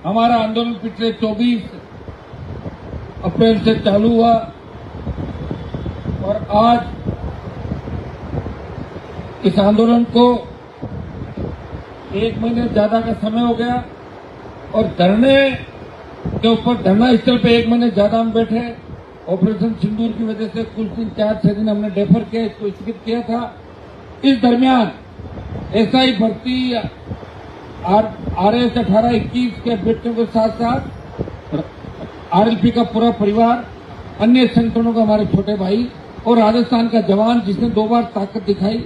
हमारा आंदोलन पिछले 24 अप्रैल से चालू हुआ और आज इस आंदोलन को 1 महीने ज्यादा का समय हो गया और धरने के ऊपर धरना स्थल पे 1 महीने ज्यादा हम बैठे। ऑपरेशन सिंदूर की वजह से कुछ दिन 4-6 दिन हमने डेफर किया, इसको स्थगित किया था। इस दरमियान एसआई भर्ती RS 18-21 के अभ्यर्थियों के साथ साथ RLP का पूरा परिवार, अन्य संगठनों का हमारे छोटे भाई और राजस्थान का जवान जिसने 2 बार ताकत दिखाई,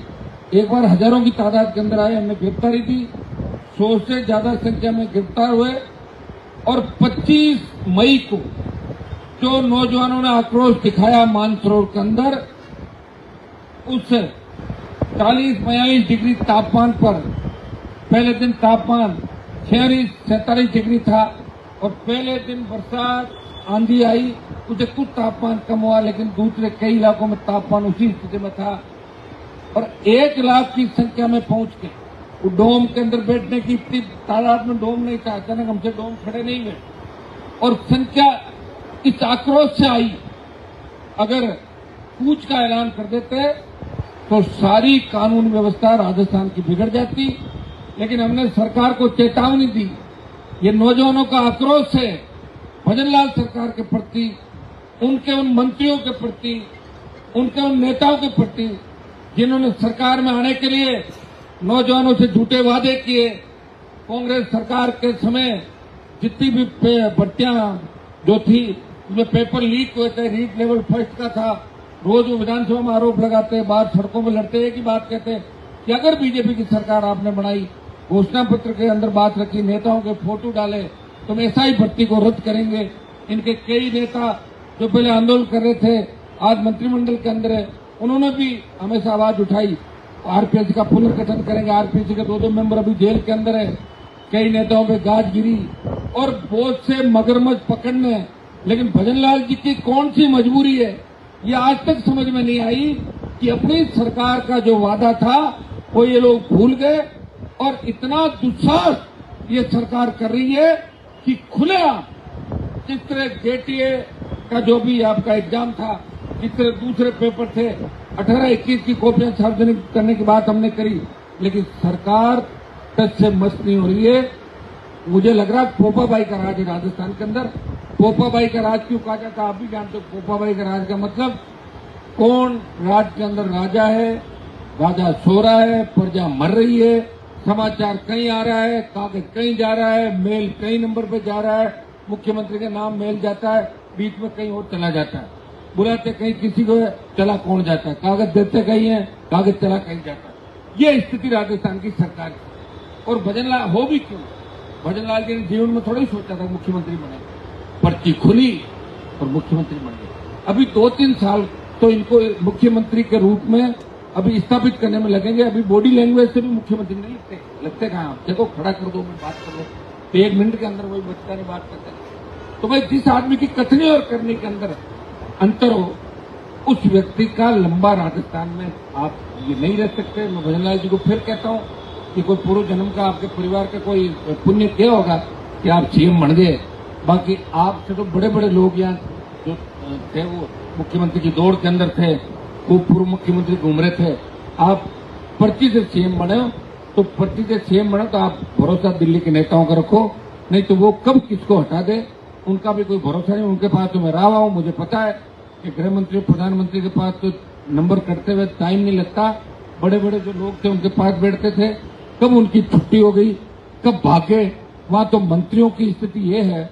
एक बार हजारों की तादाद के अंदर आए, हमने गिरफ्तारी दी। 100 से ज्यादा संख्या में गिरफ्तार हुए और 25 मई को जो नौजवानों ने आक्रोश दिखाया मानसरोवर के अंदर, उस 40-42 डिग्री तापमान पर पहले दिन तापमान 46-47 डिग्री था और पहले दिन बरसात आंधी आई, उसे कुछ तापमान कम हुआ, लेकिन दूसरे कई इलाकों में तापमान उसी स्थिति में था और 1 लाख की संख्या में पहुंच के वो डोम के अंदर बैठने की इतनी तादाद में डोम नहीं था, अचानक हमसे डोम खड़े नहीं हुए और संख्या इस आक्रोश से आई। अगर कूच का ऐलान कर देते तो सारी कानून व्यवस्था राजस्थान की बिगड़ जाती, लेकिन हमने सरकार को चेतावनी दी। ये नौजवानों का आक्रोश है भजनलाल सरकार के प्रति, उनके उन मंत्रियों के प्रति, उनके उन नेताओं के प्रति जिन्होंने सरकार में आने के लिए नौजवानों से झूठे वादे किए। कांग्रेस सरकार के समय जितनी भी भर्तियां जो थी उसमें पेपर लीक हुए थे, रीट लेवल फर्स्ट का था। रोज वो विधानसभा में आरोप लगाते, बाहर सड़कों में लड़ते, एक ही बात कहते कि अगर बीजेपी की सरकार आपने बनाई, घोषणा पत्र के अंदर बात रखी, नेताओं के फोटो डाले, तो हम एसआई भर्ती को रद्द करेंगे। इनके कई नेता जो पहले आंदोलन कर रहे थे आज मंत्रिमंडल के अंदर है, उन्होंने भी हमेशा आवाज उठाई, आरपीएस का पुनर्गठन करेंगे। आरपीएस के 2 मेंबर अभी जेल के अंदर है, कई नेताओं पे गाज गिरी और बहुत से मगरमच्छ पकड़ने, लेकिन भजनलाल जी की कौन सी मजबूरी है ये आज तक समझ में नहीं आई कि अपनी सरकार का जो वादा था वो ये लोग भूल गए और इतना दुस्साहस ये सरकार कर रही है कि खुलेआम जिस तरह जेटीए का जो भी आपका एग्जाम था, जिस तरह दूसरे पेपर थे, 18-21 की कॉपियां सार्वजनिक करने की बात हमने करी, लेकिन सरकार टच से मस्त नहीं हो रही है। मुझे लग रहा है पोपाबाई का राज है राजस्थान के अंदर। पोपाबाई का राज क्यों कहा जाता है आप भी जानते हो। पोपाबाई का राज का मतलब कौन राज के अंदर राजा है, राजा सो रहा है, प्रजा मर रही है, समाचार कहीं आ रहा है, कागज कहीं जा रहा है, मेल कहीं नंबर पे जा रहा है, मुख्यमंत्री का नाम मेल जाता है, बीच में कहीं और चला जाता है, बुलाते कहीं किसी को चला कौन जाता है, कागज देते कहीं है, कागज चला कहीं जाता है। ये स्थिति राजस्थान की सरकार की। और भजनलाल हो भी क्यों, भजनलाल जी ने जीवन में थोड़ा ही सोचा था मुख्यमंत्री बने, पर्ची खुली और मुख्यमंत्री बन गए। अभी 2-3 साल तो इनको मुख्यमंत्री के रूप में अभी स्थापित करने में लगेंगे। अभी बॉडी लैंग्वेज से भी मुख्यमंत्री नहीं लगते कहाँ, देखो खड़ा कर दो, मैं बात कर लो, तो 1 मिनट के अंदर वही बचता नहीं बात करते। तो भाई जिस आदमी की कथनी और करने के अंदर अंतर हो, उस व्यक्ति का लंबा राजस्थान में आप ये नहीं रह सकते। मैं भजनलाल जी को फिर कहता हूँ कि कोई पूर्व जन्म का आपके परिवार का कोई पुण्य क्या होगा कि आप सीएम बन गए। बाकी आपसे तो बड़े बड़े लोग यहाँ जो थे वो मुख्यमंत्री की दौड़ के अंदर थे, वो पूर्व मुख्यमंत्री घूम रहे थे। आप पर्ची से सीएम बने हो तो पर्ची से सीएम बने तो आप भरोसा दिल्ली के नेताओं का रखो, नहीं तो वो कब किसको हटा दे उनका भी कोई भरोसा नहीं। उनके पास तो मैं रहा हूं, मुझे पता है कि गृह मंत्री प्रधानमंत्री के पास तो नंबर कटते हुए टाइम नहीं लगता। बड़े बड़े जो लोग थे उनके पास बैठते थे, कब उनकी छुट्टी हो गई, कब भागे। वहां तो मंत्रियों की स्थिति ये है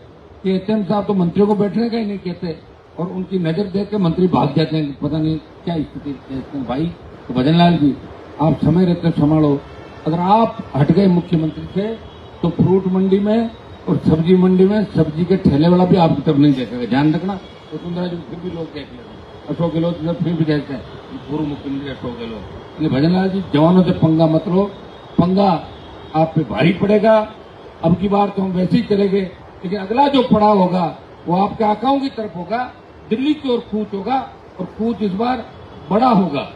कि एचएम साहब तो मंत्रियों को बैठने का ही नहीं कहते और उनकी नजर देख के मंत्री भाग जाते हैं, पता नहीं क्या स्थिति है भाई। तो भजनलाल जी आप समय रहते संभालो। अगर आप हट गए मुख्यमंत्री से तो फ्रूट मंडी में और सब्जी मंडी में सब्जी के ठेले वाला भी आपकी तरफ नहीं देखेगा, ध्यान रखना। वसुंधरा जी फिर भी लोग देख लेंगे, अशोक गहलोत फिर भी देखते हैं पूर्व मुख्यमंत्री अशोक गहलोत। इसलिए भजनलाल जी जवानों से पंगा मत लो, पंगा आप पे भारी पड़ेगा। अब की बार तो हम वैसे ही चलेंगे, लेकिन अगला जो पड़ाव होगा वो आपके आकाओं की तरफ होगा, दिल्ली की ओर कूच होगा और कूच इस बार बड़ा होगा।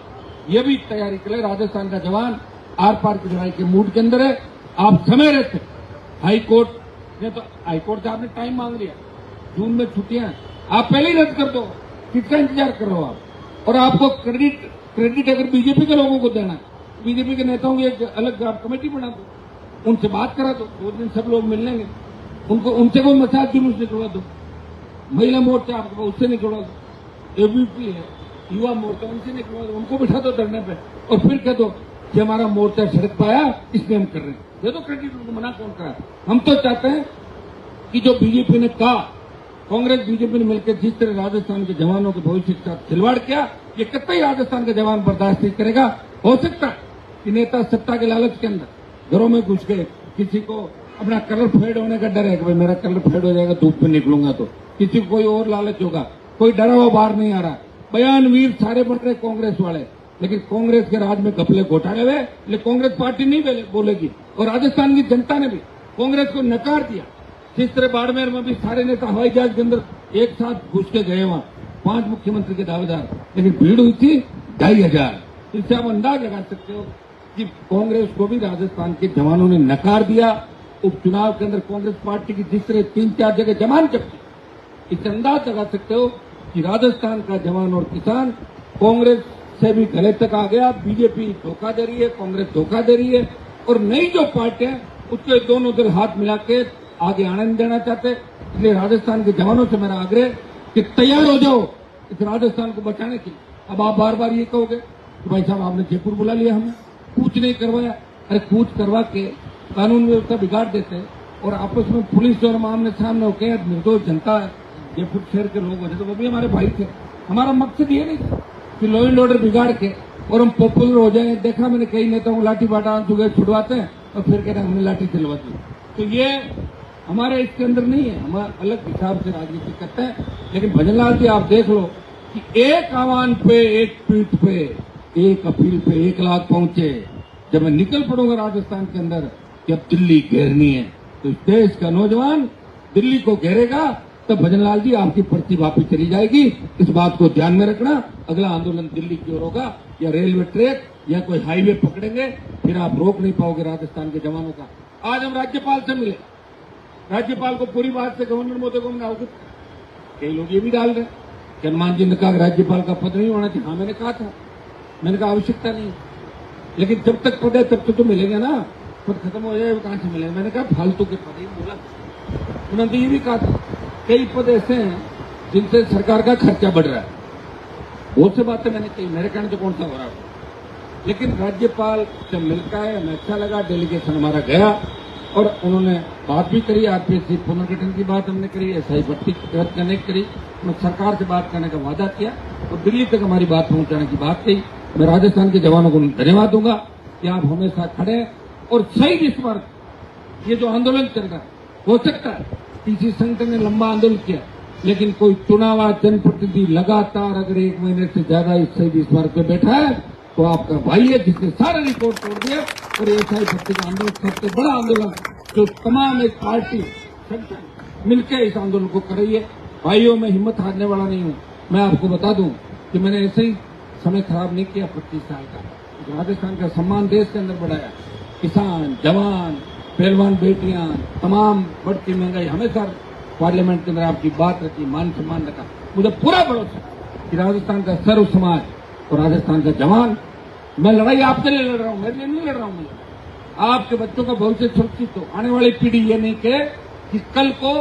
ये भी तैयारी करे। राजस्थान का जवान आर पार की लड़ाई के मूड के अंदर है। आप समय रहते हाई कोर्ट इसने तो हाईकोर्ट से आपने टाइम मांग लिया, जून में छुट्टियां, आप पहले ही रद्द कर दो, किसका इंतजार कर रहे हो आप? और आपको क्रेडिट अगर बीजेपी के लोगों को देना है, बीजेपी के नेताओं की एक अलग आप कमेटी बना दो, उनसे बात करा दो, 2 दिन सब लोग मिल लेंगे, उनसे कोई मसाज जुलूस निकलवा दो, महिला मोर्चा आपके पास उससे निकलवा दो, एबीपी है, युवा मोर्चा उनसे निकलवा दो, उनको बिठा दो धरने पे और फिर कह दो कि हमारा मोर्चा सड़क पाया इसलिए हम कर रहे हैं, दे दो क्रेडिट, उनको मना कौन करा? हम तो चाहते हैं कि जो बीजेपी ने कहा, कांग्रेस बीजेपी ने मिलकर जिस तरह राजस्थान के जवानों के भविष्य के साथ खिलवाड़ किया, ये कतई राजस्थान का जवान बर्दाश्त नहीं करेगा। हो सकता है कि नेता सत्ता के लालच के अंदर घरों में घुस गए, किसी को अपना कलर फेड होने का डर है कि भाई मेरा कलर फेड हो जाएगा धूप में निकलूंगा, तो किसी को कोई और लालच होगा, कोई डरा हुआ बाहर नहीं आ रहा। बयानवीर सारे बन रहे कांग्रेस वाले, लेकिन कांग्रेस के राज में घपले घोटाले हुए, लेकिन कांग्रेस पार्टी नहीं बोलेगी। और राजस्थान की जनता ने भी कांग्रेस को नकार दिया। जिस तरह बाड़मेर में भी सारे नेता हवाई जहाज के अंदर एक साथ घुस के गए, वहां 5 मुख्यमंत्री के दावेदार, लेकिन भीड़ हुई थी 2500। इससे आप अंदाज लगा सकते हो कि कांग्रेस को भी राजस्थान के जवानों ने नकार दिया। उपचुनाव के अंदर कांग्रेस पार्टी की जिस तरह 3-4 जगह जमान चपकी, इससे अंदाज लगा सकते हो कि राजस्थान का जवान और किसान कांग्रेस से भी गले तक आ गया। बीजेपी धोखा दे रही है, कांग्रेस धोखा दे रही है, और नई जो पार्टियां उसके दोनों दल हाथ मिला के आगे आने नहीं देना चाहते। इसलिए राजस्थान के जवानों से मेरा आग्रह कि तैयार हो जाओ इस राजस्थान को बचाने के लिए। अब आप बार बार ये कहोगे कि भाई साहब आपने जयपुर बुला लिया, हमें कूच नहीं करवाया। अरे कूच करवा के कानून व्यवस्था बिगाड़ देते और आपस में पुलिस और आमने सामने होकर निर्दोष जनता जयपुर शहर के लोग हो जाते, वो भी हमारे भाई थे। हमारा मकसद ये नहीं था कि लॉ एंड ऑर्डर बिगाड़ के और हम पॉपुलर हो जाए। देखा मैंने कई नेताओं को लाठी बाटा छुड़वाते हैं और फिर कहते हैं हमने लाठी चलवा दी। तो ये हमारे इसके अंदर नहीं है, हम अलग हिसाब से राजनीति करते हैं। लेकिन भजनलाल जी आप देख लो कि एक आह्वान पे, एक ट्वीट पे, एक अपील पे 1 लाख पहुंचे। जब मैं निकल पड़ूंगा राजस्थान के अंदर कि अब दिल्ली घेरनी है, तो इस देश का नौजवान दिल्ली को घेरेगा, तब भजनलाल जी आपकी पर्ची वापस चली जाएगी। इस बात को ध्यान में रखना। अगला आंदोलन दिल्ली की ओर होगा या रेलवे ट्रैक या कोई हाईवे पकड़ेंगे, फिर आप रोक नहीं पाओगे राजस्थान के जवानों का। आज हम राज्यपाल से मिले, राज्यपाल को पूरी बात से गवर्नर महोदय को हमने अवगत, कई लोग ये भी डाल रहे कि हनुमान जी ने कहा राज्यपाल का पद नहीं होना चाहिए। हाँ मैंने कहा था, मैंने कहा आवश्यकता नहीं, लेकिन जब तक पद है तब तक तो मिलेंगे ना, पद खत्म हो जाए कहां से मिलेंगे। मैंने कहा फालतू के पद ही बोला। उन्होंने ये भी कहा था कई पद ऐसे हैं जिनसे सरकार का खर्चा बढ़ रहा है, बहुत से बातें मैंने कही, मेरे कहने से कौन सा हो रहा है। लेकिन राज्यपाल से मिलकर है, हमें अच्छा लगा। डेलीगेशन हमारा गया और उन्होंने बात भी करी, आरपीएससी पुनर्गठन की बात हमने करी, एसआई भर्ती रद्द करने की करी, उन्होंने सरकार से बात करने का वादा किया और दिल्ली तक हमारी बात पहुंचाने की बात कही। मैं राजस्थान के जवानों को धन्यवाद दूंगा कि आप हमेशा खड़े हैं। और सही इस बार ये जो आंदोलन चल रहा है, हो सकता है किसी संगठन ने लंबा आंदोलन किया, लेकिन कोई चुनावा जनप्रतिनिधि लगातार अगर 1 महीने से ज्यादा इस शहीद स्मारक पे बैठा है तो आपका भाई है जिसने सारे रिकॉर्ड तोड़ दिया। और एसआई भर्ती का आंदोलन सबसे बड़ा आंदोलन जो तमाम एक पार्टी संगठन मिलकर इस आंदोलन को कर रही है। भाइयों में हिम्मत हारने वाला नहीं हूं। मैं आपको बता दूं कि मैंने ऐसे ही समय खराब नहीं किया। 25 साल का राजस्थान का सम्मान देश के अंदर बढ़ाया। किसान, जवान, पहलवान बेटियां, तमाम बढ़ती महंगाई, हमेशा पार्लियामेंट के अंदर आपकी बात रखी, मान सम्मान रखा। मुझे पूरा भरोसा कि राजस्थान का सर्व समाज और राजस्थान का जवान, मैं लड़ाई आपके लिए लड़ रहा हूं, मेरे लिए नहीं लड़ रहा हूं। मैं आपके बच्चों का भविष्य सुरक्षित हो, आने वाली पीढ़ी ये नहीं कहे कि कल को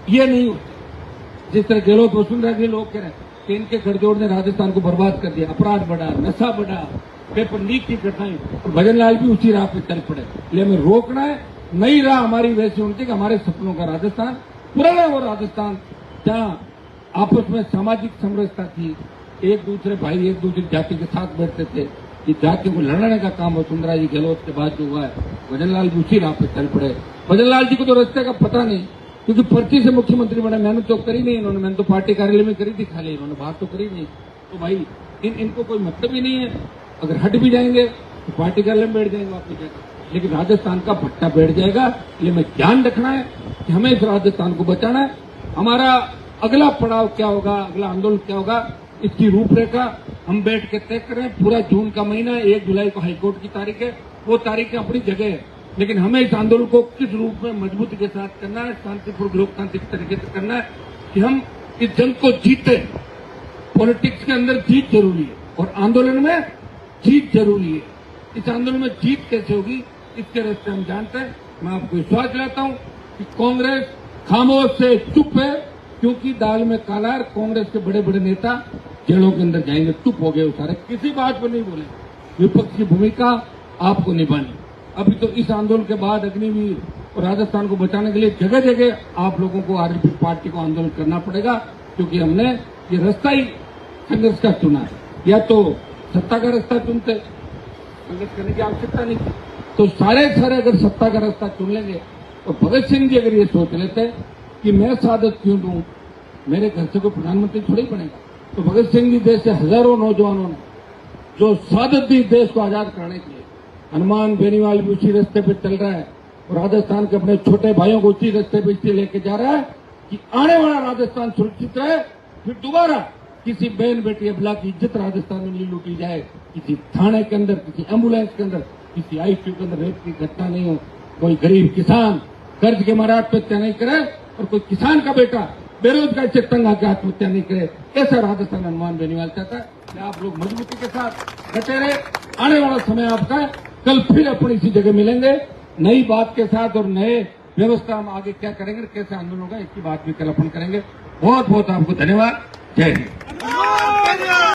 ये नहीं होती। जिस तरह गहलोत वसुंधरा के लोग कह रहे हैं कि इनके गठजोड़ ने राजस्थान को बर्बाद कर दिया, अपराध बढ़ा, नशा बढ़ा, पेपर लीक की घटनाएं, और भजनलाल भी उसी राह पे चल पड़े। इसलिए हमें रोकना है। नई राह हमारी वैसी होनी चाहिए कि हमारे सपनों का राजस्थान, पुराना वो राजस्थान जहां आपस में सामाजिक समरसता थी, एक दूसरे भाई एक दूसरी जाति के साथ बैठते थे। ये जाति को लड़ने का काम वसुंधरा जी गहलोत के बाद जो हुआ है, भजनलाल भी उसी राह पे चल पड़े। भजनलाल जी को तो रास्ते का पता नहीं, क्योंकि पर्ची से मुख्यमंत्री बने, मेहनत तो करी नहीं इन्होंने। मैंने तो पार्टी कार्यालय में करी थी खाली, इन्होंने बात तो करी नहीं। तो भाई इनको कोई मतलब ही नहीं है। अगर हट भी जाएंगे तो पार्टी कार्यालय में बैठ जाएंगे वापस जाकर, लेकिन राजस्थान का भट्टा बैठ जाएगा। इसलिए हमें ध्यान रखना है कि हमें इस राजस्थान को बचाना है। हमारा अगला पड़ाव क्या होगा, अगला आंदोलन क्या होगा, इसकी रूपरेखा हम बैठ के तय करें। पूरा जून का महीना, 1 जुलाई को हाईकोर्ट की तारीख है, वो तारीखें अपनी जगह है। लेकिन हमें इस आंदोलन को किस रूप में मजबूती के साथ करना है, शांतिपूर्ण लोकतांत्रिक तरीके से करना है कि हम इस जंग को जीते। पॉलिटिक्स के अंदर जीत जरूरी है और आंदोलन में जीत जरूरी है। इस आंदोलन में जीत कैसे होगी, इसके रास्ते हम जानते हैं। मैं आपको विश्वास दिलाता हूं कि कांग्रेस खामोश से चुप है, क्योंकि दाल में काला है। कांग्रेस के बड़े बड़े नेता जेलों के अंदर जाएंगे, चुप हो गए सारे, किसी बात पर नहीं बोले। विपक्ष की भूमिका आपको निभानी। अभी तो इस आंदोलन के बाद अग्निवीर और राजस्थान को बचाने के लिए जगह जगह आप लोगों को आरएलपी पार्टी को आंदोलन करना पड़ेगा, क्योंकि हमने ये रास्ता ही संघर्ष का चुना है। या तो सत्ता का रास्ता चुनते, संघर्ष करने की आवश्यकता नहीं थी। तो सारे अगर सत्ता का रास्ता चुन लेंगे तो भगत सिंह जी अगर ये सोच लेते कि मैं शहादत क्यों दूं, मेरे घर से कोई प्रधानमंत्री थोड़ी बनेगा, तो भगत सिंह जी जैसे हजारों नौजवानों ने जो शहादत दी देश को आजाद करने के लिए, हनुमान बेनीवाल भी उसी रास्ते पे चल रहा है और राजस्थान के अपने छोटे भाइयों को उसी रास्ते पे इसलिए लेके जा रहा है कि आने वाला राजस्थान सुरक्षित रहे, फिर दोबारा किसी बहन बेटी अबला की इज्जत राजस्थान में नहीं लूटी जाए, किसी थाने के अंदर, किसी एम्बुलेंस के अंदर, किसी आईसीयू के अंदर रेप की घटना नहीं हो, कोई गरीब किसान कर्ज के मारे आत्महत्या नहीं करे और कोई किसान का बेटा बेरोजगार से तंग आकर आत्महत्या नहीं करे। ऐसा राजस्थान हनुमान बेनीवाल चाहता है। आप लोग मजबूती के साथ डटे रहे, आने वाला समय आपका है। कल फिर अपनी इसी जगह मिलेंगे नई बात के साथ और नए व्यवस्था हम आगे क्या करेंगे, कैसे आंदोलन होगा, इसकी बात भी कल अपन करेंगे। बहुत बहुत आपको धन्यवाद। जय हिंद।